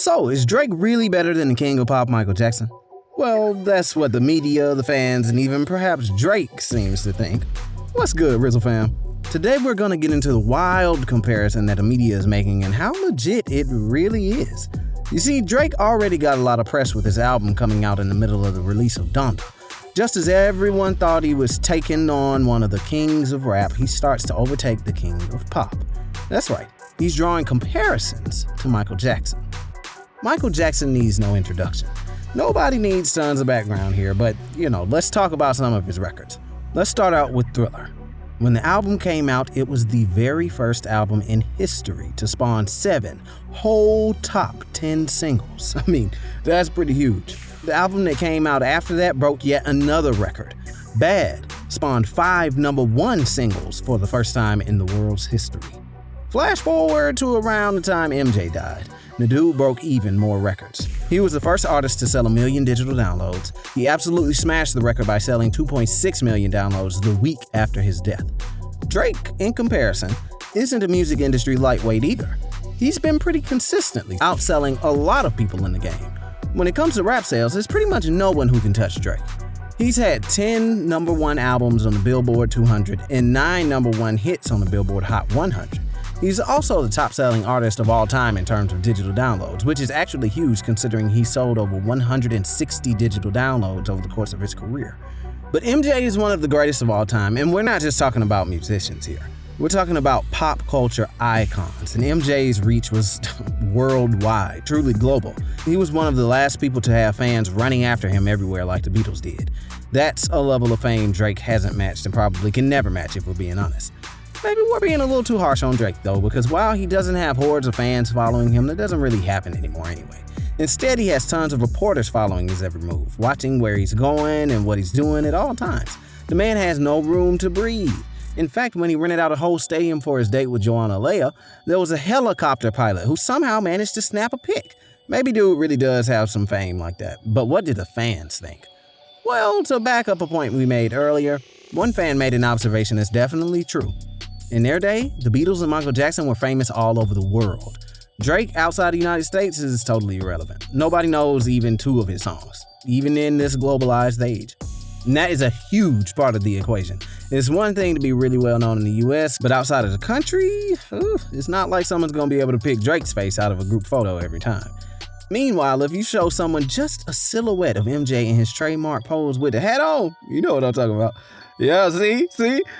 So, is Drake really better than the king of pop, Michael Jackson? Well, that's what the media, the fans, and even perhaps Drake seems to think. What's good, Rizzle fam? Today we're gonna get into the wild comparison that the media is making and how legit it really is. You see, Drake already got a lot of press with his album coming out in the middle of the release of Donda. Just as everyone thought he was taking on one of the kings of rap, he starts to overtake the king of pop. That's right, he's drawing comparisons to Michael Jackson. Michael Jackson needs no introduction. Nobody needs tons of background here, but, let's talk about some of his records. Let's start out with Thriller. When the album came out, it was the very first album in history to spawn 7 whole top 10 singles. I mean, that's pretty huge. The album that came out after that broke yet another record. Bad spawned 5 #1 singles for the first time in the world's history. Flash forward to around the time MJ died. The dude broke even more records. He was the first artist to sell 1 million digital downloads. He absolutely smashed the record by selling 2.6 million downloads the week after his death. Drake, in comparison, isn't a music industry lightweight either. He's been pretty consistently outselling a lot of people in the game. When it comes to rap sales, there's pretty much no one who can touch Drake. He's had 10 #1 albums on the Billboard 200 and 9 #1 hits on the Billboard Hot 100. He's also the top-selling artist of all time in terms of digital downloads, which is actually huge considering he sold over 160 digital downloads over the course of his career. But MJ is one of the greatest of all time, and we're not just talking about musicians here. We're talking about pop culture icons, and MJ's reach was worldwide, truly global. He was one of the last people to have fans running after him everywhere like the Beatles did. That's a level of fame Drake hasn't matched and probably can never match if we're being honest. Maybe we're being a little too harsh on Drake though, because while he doesn't have hordes of fans following him, that doesn't really happen anymore anyway. Instead, he has tons of reporters following his every move, watching where he's going and what he's doing at all times. The man has no room to breathe. In fact, when he rented out a whole stadium for his date with Joanna Leia, there was a helicopter pilot who somehow managed to snap a pic. Maybe dude really does have some fame like that, but what did the fans think? Well, to back up a point we made earlier, one fan made an observation that's definitely true. In their day, the Beatles and Michael Jackson were famous all over the world. Drake, outside the United States, is totally irrelevant. Nobody knows even 2 of his songs, even in this globalized age. And that is a huge part of the equation. It's one thing to be really well known in the US, but outside of the country, it's not like someone's gonna be able to pick Drake's face out of a group photo every time. Meanwhile, if you show someone just a silhouette of MJ in his trademark pose with the hat on, you know what I'm talking about. Yeah, see?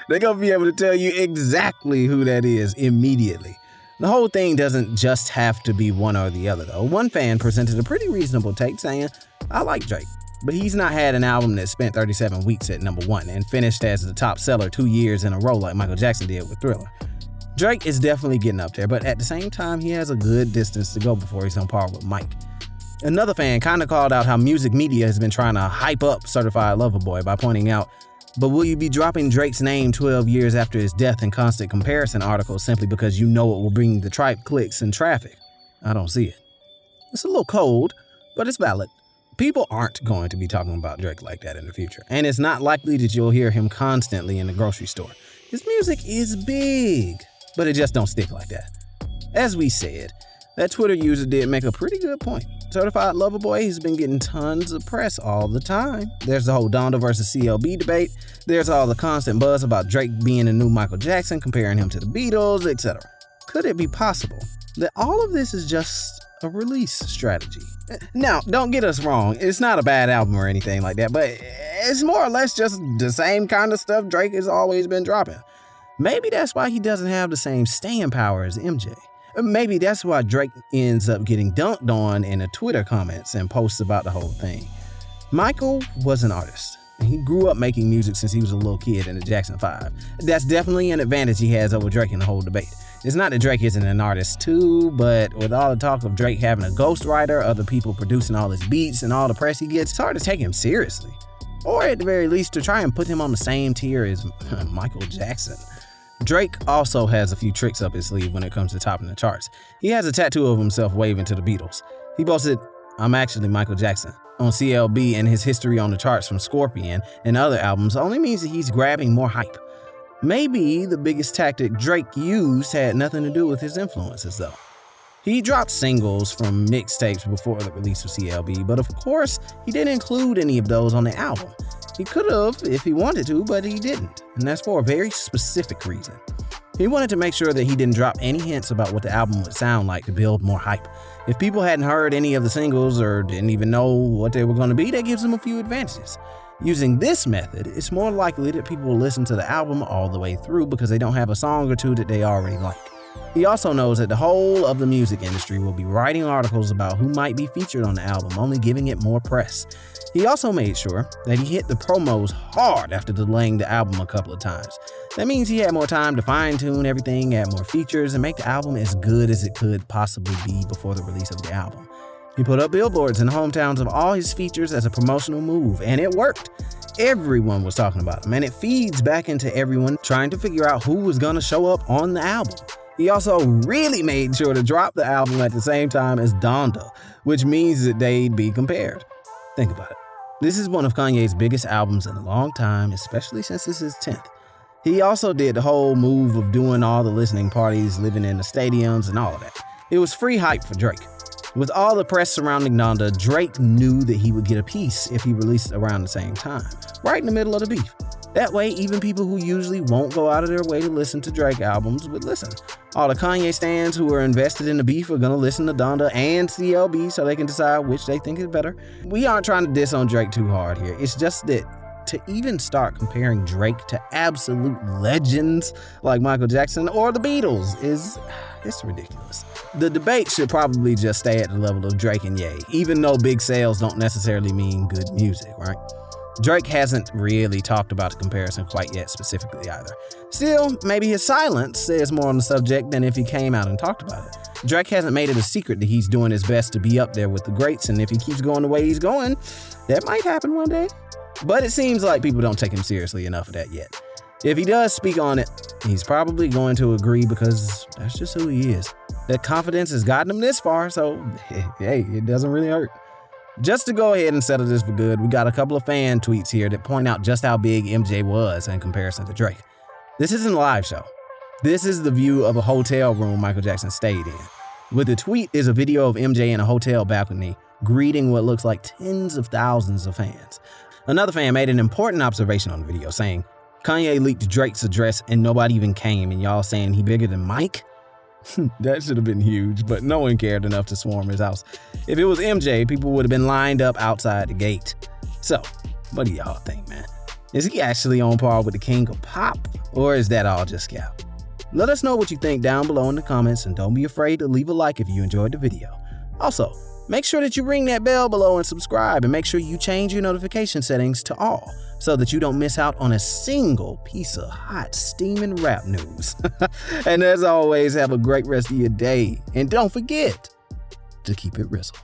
They're gonna be able to tell you exactly who that is immediately. The whole thing doesn't just have to be one or the other, though. One fan presented a pretty reasonable take saying, I like Drake, but he's not had an album that spent 37 weeks at #1 and finished as the top seller 2 years in a row like Michael Jackson did with Thriller. Drake is definitely getting up there, but at the same time, he has a good distance to go before he's on par with Mike. Another fan kind of called out how music media has been trying to hype up Certified Lover Boy by pointing out, but will you be dropping Drake's name 12 years after his death in constant comparison articles simply because you know it will bring the tripe clicks and traffic? I don't see it. It's a little cold, but it's valid. People aren't going to be talking about Drake like that in the future, and it's not likely that you'll hear him constantly in the grocery store. His music is big, but it just don't stick like that. As we said, that Twitter user did make a pretty good point. Certified Lover Boy has been getting tons of press all the time. There's the whole Donda versus CLB debate. There's all the constant buzz about Drake being the new Michael Jackson, comparing him to the Beatles, etc. Could it be possible that all of this is just a release strategy? Now, don't get us wrong, it's not a bad album or anything like that, but it's more or less just the same kind of stuff Drake has always been dropping. Maybe that's why he doesn't have the same staying power as MJ. Maybe that's why Drake ends up getting dunked on in the Twitter comments and posts about the whole thing. Michael was an artist. He grew up making music since he was a little kid in the Jackson 5. That's definitely an advantage he has over Drake in the whole debate. It's not that Drake isn't an artist too, but with all the talk of Drake having a ghostwriter, other people producing all his beats, and all the press he gets, it's hard to take him seriously. Or at the very least, to try and put him on the same tier as Michael Jackson. Drake also has a few tricks up his sleeve when it comes to topping the charts. He has a tattoo of himself waving to the Beatles. He posted, I'm actually Michael Jackson, on CLB, and his history on the charts from Scorpion and other albums only means that he's grabbing more hype. Maybe the biggest tactic Drake used had nothing to do with his influences though. He dropped singles from mixtapes before the release of CLB, but of course, he didn't include any of those on the album. He could have if he wanted to, but he didn't, and that's for a very specific reason. He wanted to make sure that he didn't drop any hints about what the album would sound like to build more hype. If people hadn't heard any of the singles or didn't even know what they were going to be, that gives him a few advantages. Using this method, it's more likely that people will listen to the album all the way through because they don't have a song or two that they already like. He also knows that the whole of the music industry will be writing articles about who might be featured on the album, only giving it more press. He also made sure that he hit the promos hard after delaying the album a couple of times. That means he had more time to fine-tune everything, add more features, and make the album as good as it could possibly be before the release of the album. He put up billboards in the hometowns of all his features as a promotional move, and it worked. Everyone was talking about him, and it feeds back into everyone trying to figure out who was going to show up on the album. He also really made sure to drop the album at the same time as Donda, which means that they'd be compared. Think about it. This is one of Kanye's biggest albums in a long time, especially since it's his 10th. He also did the whole move of doing all the listening parties, living in the stadiums, and all of that. It was free hype for Drake. With all the press surrounding Donda, Drake knew that he would get a piece if he released around the same time, right in the middle of the beef. That way, even people who usually won't go out of their way to listen to Drake albums would listen. All the Kanye stans who are invested in the beef are gonna listen to Donda and CLB so they can decide which they think is better. We aren't trying to diss on Drake too hard here. It's just that to even start comparing Drake to absolute legends like Michael Jackson or the Beatles it's ridiculous. The debate should probably just stay at the level of Drake and Ye, even though big sales don't necessarily mean good music, right? Drake hasn't really talked about the comparison quite yet specifically either. Still, maybe his silence says more on the subject than if he came out and talked about it. Drake hasn't made it a secret that he's doing his best to be up there with the greats, and if he keeps going the way he's going, that might happen one day. But it seems like people don't take him seriously enough of that yet. If he does speak on it, he's probably going to agree because that's just who he is. That confidence has gotten him this far, so hey, it doesn't really hurt. Just to go ahead and settle this for good, we got a couple of fan tweets here that point out just how big MJ was in comparison to Drake. This isn't a live show. This is the view of a hotel room Michael Jackson stayed in. With the tweet is a video of MJ in a hotel balcony greeting what looks like tens of thousands of fans. Another fan made an important observation on the video saying, Kanye leaked Drake's address and nobody even came, and y'all saying he bigger than Mike? That should have been huge, but no one cared enough to swarm his house. If it was MJ, people would have been lined up outside the gate. So, what do y'all think, man? Is he actually on par with the king of pop, or is that all just cap? Let us know what you think down below in the comments, and don't be afraid to leave a like if you enjoyed the video. Also, make sure that you ring that bell below and subscribe, and make sure you change your notification settings to all so that you don't miss out on a single piece of hot, steaming rap news. And as always, have a great rest of your day, and don't forget to keep it Rizzle.